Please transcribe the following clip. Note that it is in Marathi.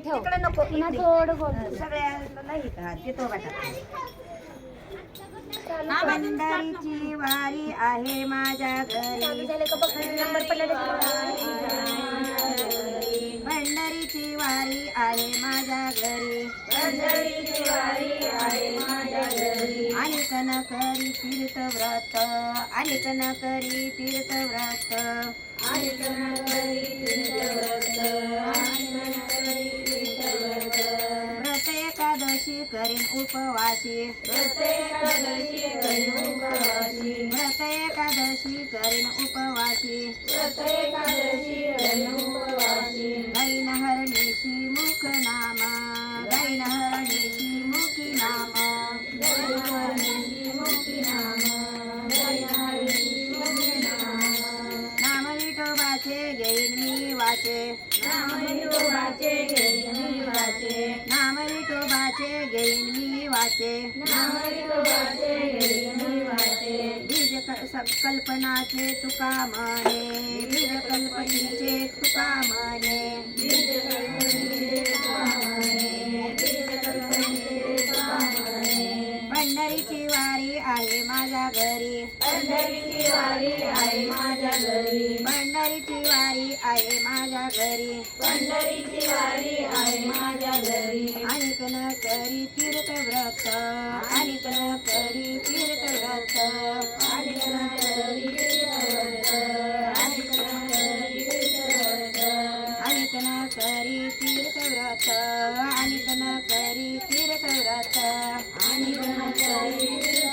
ठेव तिकडे नको पुन्हा इकडे. थोडं बोल सगळ्याला नाही का ते तो वाटा चालू कर. पंढरीची वारी आहे माझ्या चालू घरी झालं का बघ नंबर पडला पंढरीची वारी आहे माझ्या घरी पंढरीची वारी आहे माझ्या घरी अनेक न करी तीर्थव्रत अनेक न करी तीर्थव्रत अनेक न करी तीर्थव्रत व्रत एकादशी करीन उपवासी व्रत एकादशी करीन उपवासी व्रत एकादशी करीन उपवासी व्रत एकादशी करीन उपवासी गाईन हरणीशी मुख नाम गाईन हरणीशी मुखी नाम गाईन हरणीशी मुखी नाम गाईन हरणीशी मुखी नाम नाम विठोबाचे घेईन मी वाचे नाम विठोबाचे घेईन मी वाचे नाम विठोबाचे घेईन मी वाचे नाम विठोबाचे घेईन मी वाचे बीज कल्पनाचे तुका म्हणे बीज कल्पनेचे तुका म्हणे बीज कल्पनेचे तुका म्हणे बीज कल्पनेचे तुका म्हणे पंढरीची वारी आहे माझ्या घरी पंढरीची वारी आहे माझ्या घरी पंढरीची वारी आहे माझ्या घरी पंढरीची वारी आहे माझ्या घरी अनेक न करी तीर्थव्रत अनेक न करी तीर्थव्रत अनेक न करी तीर्थव्रत अनेक न करी तीर्थव्रत अनेक न करी तीर्थव्रत अनेक न करी तीर्थव्रत अनेक न करी